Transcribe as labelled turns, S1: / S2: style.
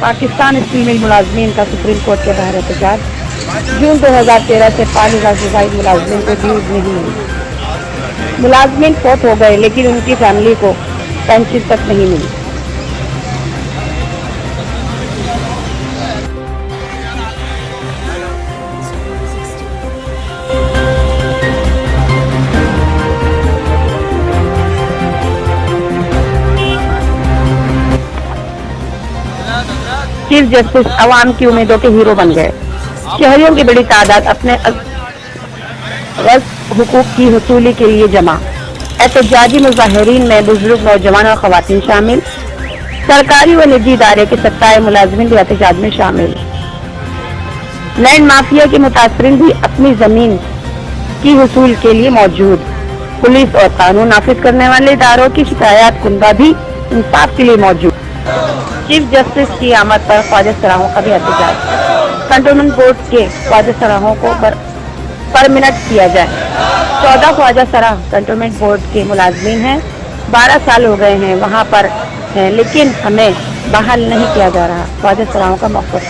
S1: Pakistan steel mill मुलाजमीन का supreme court के बाहर एहतजाज। जून 2013 से 5,000 से ज्यादा मुलाजमीन को ड्यूज नहीं मिली। मुलाजमीन फौत हो गए लेकिन उनकी फैमिली को पेंशन तक नहीं मिली। चीफ जस्टिस अवाम की उम्मीदों के हीरो बन गए। शहरियों की बड़ी तादाद अपने हुकूक की हसूली के लिए जमा। एहतजाजी मुजाहिरीन में बुजुर्ग, नौजवान और खवातीन शामिल। सरकारी व निजी इदारे के 27 मुलाजमीन भी एहतजाज में शामिल। लैंड माफिया के मुतासरीन भी अपनी जमीन की हसूल के लिए मौजूद। पुलिस और कानून नाफिज करने वाले इदारों की शिकायत कुंदा भी इंसाफ के लिए मौजूद। चीफ जस्टिस की आमद पर ख्वाजा सराहों का भी एहतजाज। कंटोनमेंट बोर्ड के ख्वाजा सराहों को परमिनेंट किया जाए। 14 ख्वाजा सराह कंटोनमेंट बोर्ड के मुलाजमीन हैं। 12 साल हो गए हैं वहाँ पर हैं, लेकिन हमें बहाल नहीं किया जा रहा। ख्वाजा सराहों का मौक़िफ़।